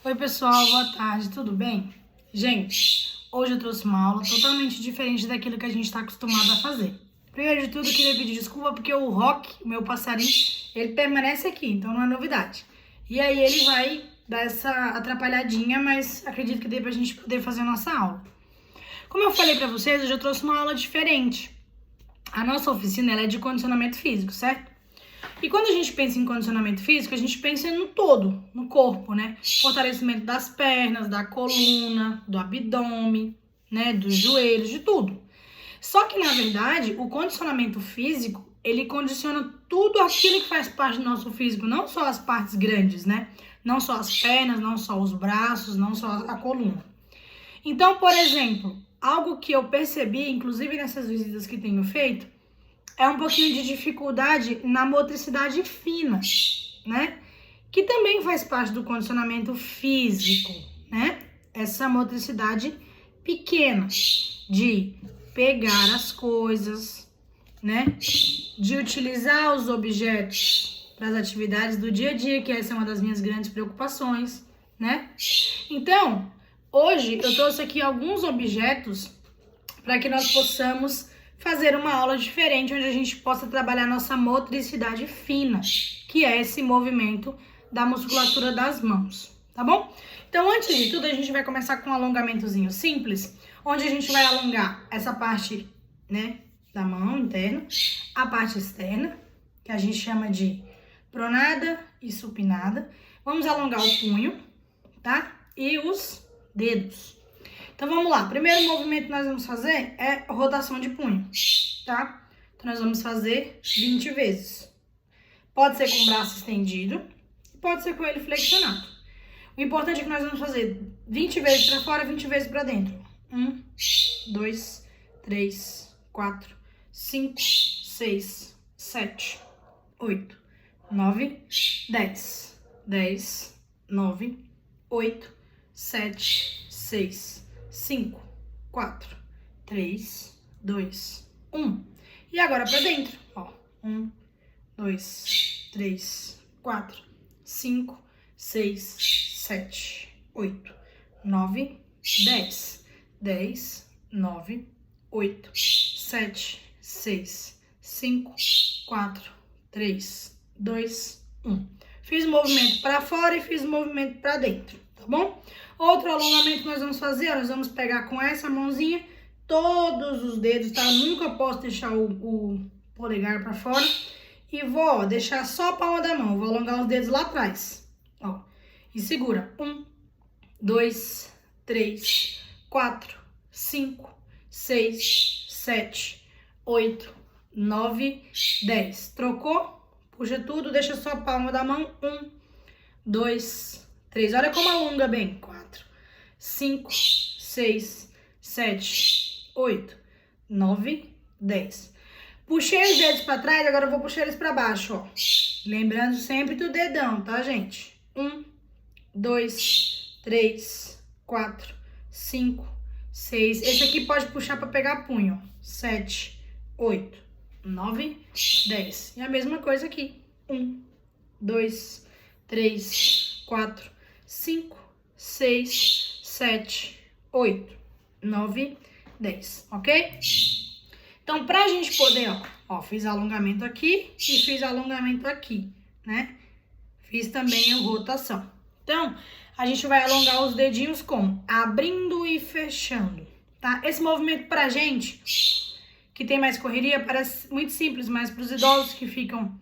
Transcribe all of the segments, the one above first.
Oi pessoal, boa tarde, tudo bem? Gente, hoje eu trouxe uma aula totalmente diferente daquilo que a gente está acostumado a fazer. Primeiro de tudo, eu queria pedir desculpa porque o Rock, o meu passarinho, ele permanece aqui, então não é novidade. E aí ele vai dar essa atrapalhadinha, mas acredito que dê pra gente poder fazer a nossa aula. Como eu falei pra vocês, hoje eu trouxe uma aula diferente. A nossa oficina ela é de condicionamento físico, certo? E quando a gente pensa em condicionamento físico, a gente pensa no todo, no corpo, né? Fortalecimento das pernas, da coluna, do abdômen, né? Dos joelhos, de tudo. Só que, na verdade, o condicionamento físico, ele condiciona tudo aquilo que faz parte do nosso físico, não só as partes grandes, né? Não só as pernas, não só os braços, não só a coluna. Então, por exemplo, algo que eu percebi, inclusive nessas visitas que tenho feito, é um pouquinho de dificuldade na motricidade fina, né? Que também faz parte do condicionamento físico, né? Essa motricidade pequena de pegar as coisas, né? De utilizar os objetos para as atividades do dia a dia, que essa é uma das minhas grandes preocupações, né? Então, hoje eu trouxe aqui alguns objetos para que nós possamos fazer uma aula diferente, onde a gente possa trabalhar nossa motricidade fina, que é esse movimento da musculatura das mãos, tá bom? Então, antes de tudo, a gente vai começar com um alongamentozinho simples, onde a gente vai alongar essa parte, né, da mão interna, a parte externa, que a gente chama de pronada e supinada. Vamos alongar o punho, tá? E os dedos. Então, vamos lá. O primeiro movimento que nós vamos fazer é rotação de punho, tá? Então, nós vamos fazer 20 vezes. Pode ser com o braço estendido, pode ser com ele flexionado. O importante é que nós vamos fazer 20 vezes para fora, 20 vezes para dentro. 1, 2, 3, 4, 5, 6, 7, 8, 9, 10. 10, 9, 8, 7, 6, 5, 4, 3, 2, 1. E agora pra dentro, ó. 1, 2, 3, 4, 5, 6, 7, 8, 9, 10. 10, 9, 8, 7, 6, 5, 4, 3, 2, 1. Fiz o movimento para fora e fiz o movimento para dentro, tá bom? Outro alongamento que nós vamos fazer, nós vamos pegar com essa mãozinha todos os dedos, tá? Eu nunca posso deixar o polegar para fora. E vou, ó, deixar só a palma da mão. Vou alongar os dedos lá atrás, ó. E segura. 1, 2, 3, 4, 5, 6, 7, 8, 9, 10. Trocou? Puxa tudo, deixa só a palma da mão. 1, 2, 3. Olha como alonga bem. 4, 5, 6, 7, 8, 9, 10. Puxei os dedos para trás, agora eu vou puxar eles para baixo, ó. Lembrando sempre do dedão, tá, gente? 1, 2, 3, 4, 5, 6. Esse aqui pode puxar para pegar punho. 7, 8, 9, 10. E a mesma coisa aqui. 1, 2, 3, 4, 5, 6, 7, 8, 9, 10. Ok? Então, pra gente poder, ó, fiz alongamento aqui e fiz alongamento aqui, né? Fiz também a rotação. Então, a gente vai alongar os dedinhos como abrindo e fechando, tá? Esse movimento pra gente, que tem mais correria, parece muito simples, mas pros idosos que ficam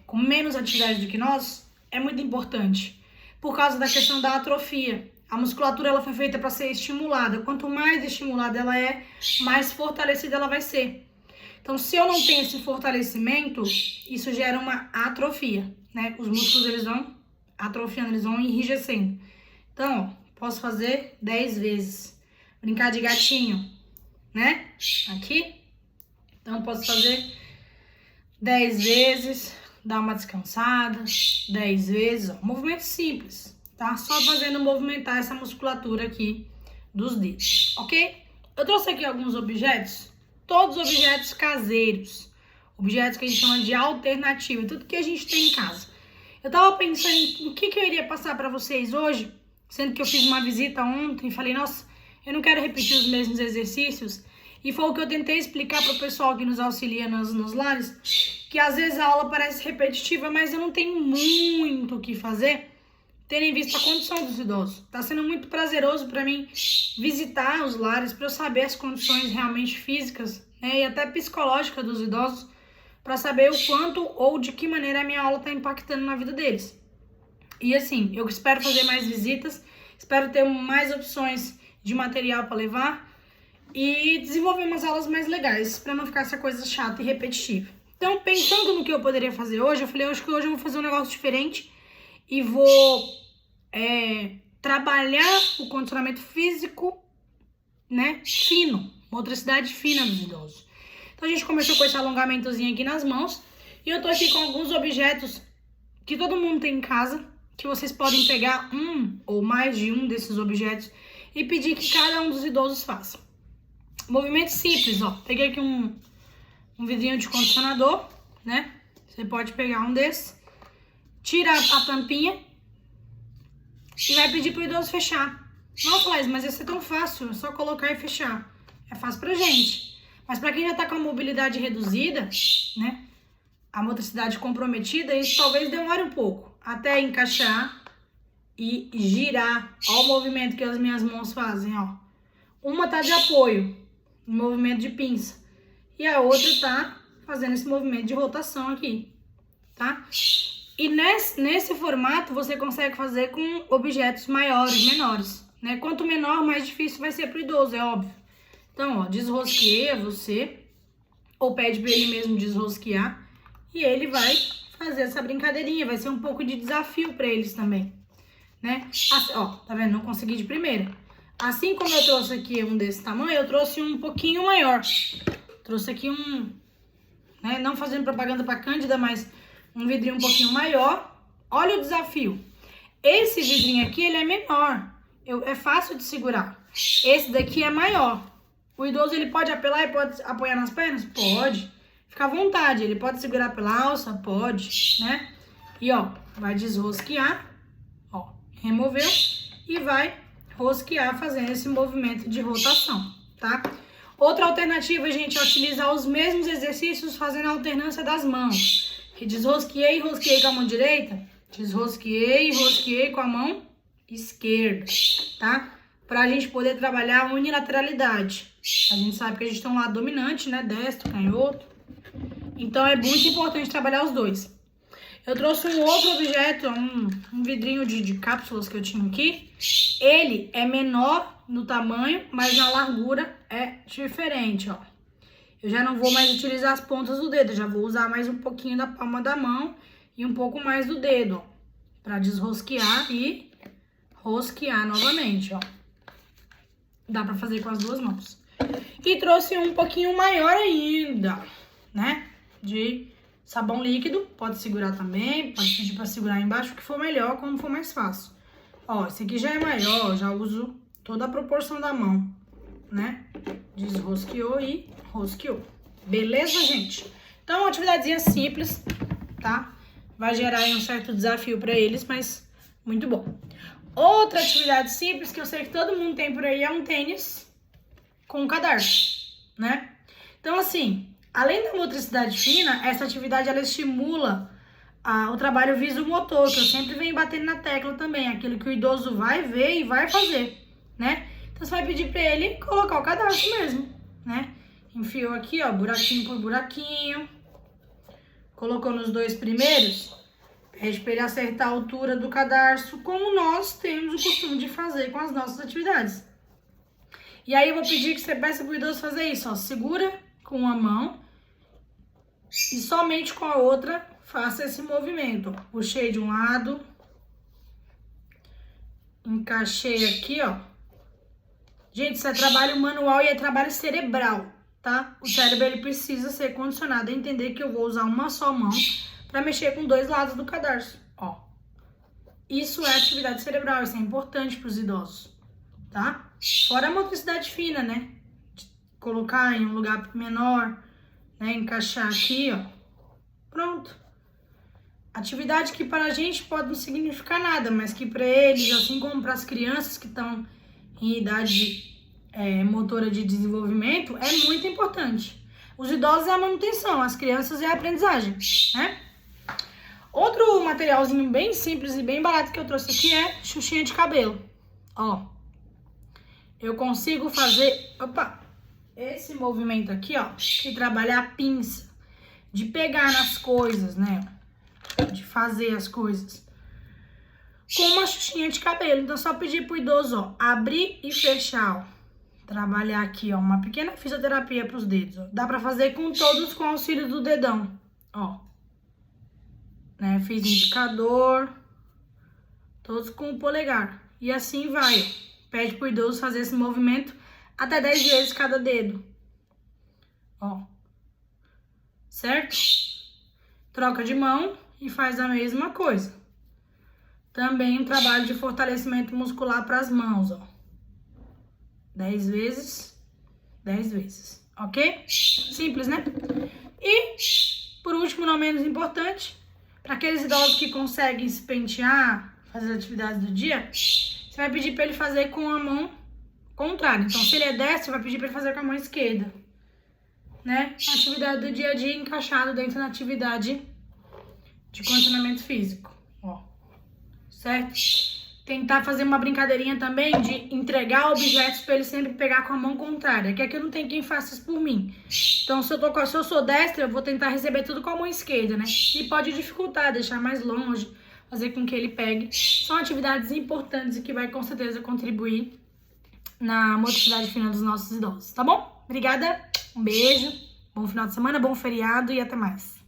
com menos atividade do que nós, é muito importante. Por causa da questão da atrofia. A musculatura ela foi feita para ser estimulada. Quanto mais estimulada ela é, mais fortalecida ela vai ser. Então, se eu não tenho esse fortalecimento, isso gera uma atrofia, né? Os músculos eles vão atrofiando, eles vão enrijecendo. Então, ó, posso fazer 10 vezes. Brincar de gatinho, né? Aqui. Então, posso fazer 10 vezes, dar uma descansada, 10 vezes, ó. Movimento simples. Tá? Só fazendo movimentar essa musculatura aqui dos dedos, ok? Eu trouxe aqui alguns objetos, todos objetos caseiros, objetos que a gente chama de alternativa, tudo que a gente tem em casa. Eu tava pensando em o que eu iria queria passar para vocês hoje, sendo que eu fiz uma visita ontem e falei, nossa, eu não quero repetir os mesmos exercícios. E foi o que eu tentei explicar para o pessoal que nos auxilia nos lares, que às vezes a aula parece repetitiva, mas eu não tenho muito o que fazer, tendo em vista a condição dos idosos. Tá sendo muito prazeroso para mim visitar os lares, para eu saber as condições realmente físicas, né, e até psicológicas dos idosos, para saber o quanto ou de que maneira a minha aula está impactando na vida deles. E assim, eu espero fazer mais visitas, espero ter mais opções de material para levar e desenvolver umas aulas mais legais, para não ficar essa coisa chata e repetitiva. Então, pensando no que eu poderia fazer hoje, eu falei, acho que hoje eu vou fazer um negócio diferente e vou trabalhar o condicionamento físico, né, fino, motricidade fina dos idosos. Então, a gente começou com esse alongamentozinho aqui nas mãos e eu tô aqui com alguns objetos que todo mundo tem em casa, que vocês podem pegar um ou mais de um desses objetos e pedir que cada um dos idosos faça. Movimento simples, ó. Peguei aqui um vidrinho de condicionador, né? Você pode pegar um desses, tirar a tampinha e vai pedir pro idoso fechar. Nossa, Laís, mas ia ser tão fácil, é só colocar e fechar. É fácil pra gente. Mas pra quem já tá com a mobilidade reduzida, né? A motricidade comprometida, isso talvez demore um pouco até encaixar e girar. Olha o movimento que as minhas mãos fazem, ó. Uma tá de apoio, um movimento de pinça, e a outra tá fazendo esse movimento de rotação aqui, tá? E nesse formato você consegue fazer com objetos maiores, menores, né? Quanto menor, mais difícil vai ser pro idoso, é óbvio. Então, ó, desrosqueia você, ou pede pra ele mesmo desrosquear, e ele vai fazer essa brincadeirinha, vai ser um pouco de desafio pra eles também, né? Assim, ó, tá vendo? Não consegui de primeira. Assim como eu trouxe aqui um desse tamanho, eu trouxe um pouquinho maior. Trouxe aqui né, não fazendo propaganda pra Cândida, mas um vidrinho um pouquinho maior. Olha o desafio. Esse vidrinho aqui, ele é menor. É fácil de segurar. Esse daqui é maior. O idoso, ele pode apelar e pode apoiar nas pernas? Pode. Fica à vontade. Ele pode segurar pela alça? Pode, né? E, ó, vai desrosquear. Ó, removeu. E vai rosquear fazendo esse movimento de rotação, tá? Outra alternativa, gente, é utilizar os mesmos exercícios fazendo a alternância das mãos. Desrosqueei e rosqueei com a mão direita, desrosqueei e rosqueei com a mão esquerda, tá? Pra gente poder trabalhar a unilateralidade. A gente sabe que a gente tem um lado dominante, né? Destro, canhoto. Então é muito importante trabalhar os dois. Eu trouxe um outro objeto, um vidrinho de cápsulas que eu tinha aqui. Ele é menor no tamanho, mas na largura é diferente, ó. Eu já não vou mais utilizar as pontas do dedo, já vou usar mais um pouquinho da palma da mão e um pouco mais do dedo, ó. Pra desrosquear e rosquear novamente, ó. Dá pra fazer com as duas mãos. E trouxe um pouquinho maior ainda, né? De sabão líquido, pode segurar também, pode pedir pra segurar embaixo, o que for melhor, como for mais fácil. Ó, esse aqui já é maior, já uso toda a proporção da mão, né? Desrosqueou e rosqueou. Beleza, gente? Então, uma atividadezinha simples, tá? Vai gerar aí um certo desafio pra eles, mas muito bom. Outra atividade simples que eu sei que todo mundo tem por aí é um tênis com cadarço, né? Então, assim, além da motricidade fina, essa atividade ela estimula o trabalho visomotor, que eu sempre venho batendo na tecla também, aquilo que o idoso vai ver e vai fazer, né? Então, você vai pedir pra ele colocar o cadarço mesmo, né? Enfiou aqui, ó, buraquinho por buraquinho. Colocou nos dois primeiros, pede pra ele acertar a altura do cadarço, como nós temos o costume de fazer com as nossas atividades. E aí, eu vou pedir que você peça pro idoso fazer isso, ó, segura com uma mão e somente com a outra faça esse movimento. Puxei de um lado, encaixei aqui, ó. Gente, isso é trabalho manual e é trabalho cerebral, tá? O cérebro, ele precisa ser condicionado a entender que eu vou usar uma só mão para mexer com dois lados do cadarço, ó. Isso é atividade cerebral, isso é importante para os idosos, tá? Fora a motricidade fina, né? Colocar em um lugar menor, né? Encaixar aqui, ó. Pronto. atividade que para a gente pode não significar nada, mas que para eles, assim como para as crianças que estão em idade motora de desenvolvimento, é muito importante. Os idosos é a manutenção, as crianças é a aprendizagem, né? Outro materialzinho bem simples e bem barato que eu trouxe aqui é xuxinha de cabelo. Ó, eu consigo fazer, esse movimento aqui, ó, de trabalhar a pinça, de pegar nas coisas, né? De fazer as coisas com uma xuxinha de cabelo. Então, só pedir pro idoso, ó, abrir e fechar, ó. Trabalhar aqui, ó, uma pequena fisioterapia pros dedos, ó. Dá pra fazer com todos com auxílio do dedão, ó. Né? Fiz indicador, todos com o polegar. E assim vai, ó. Pede pro idoso fazer esse movimento até 10 vezes cada dedo. Ó. Certo? Troca de mão e faz a mesma coisa. Também um trabalho de fortalecimento muscular para as mãos, ó. 10 vezes, 10 vezes, ok? Simples, né? E, por último, não menos importante, para aqueles idosos que conseguem se pentear, fazer as atividades do dia, você vai pedir para ele fazer com a mão contrária. Então, se ele é destro, você vai pedir para ele fazer com a mão esquerda, né? A atividade do dia a dia encaixado dentro da atividade de condicionamento físico, ó. Certo? Tentar fazer uma brincadeirinha também de entregar objetos para ele sempre pegar com a mão contrária, que aqui não tem quem faça isso por mim. Então, se eu sou destra, eu vou tentar receber tudo com a mão esquerda, né? E pode dificultar, deixar mais longe, fazer com que ele pegue. São atividades importantes e que vai com certeza contribuir na motricidade fina dos nossos idosos, tá bom? Obrigada, um beijo, bom final de semana, bom feriado e até mais.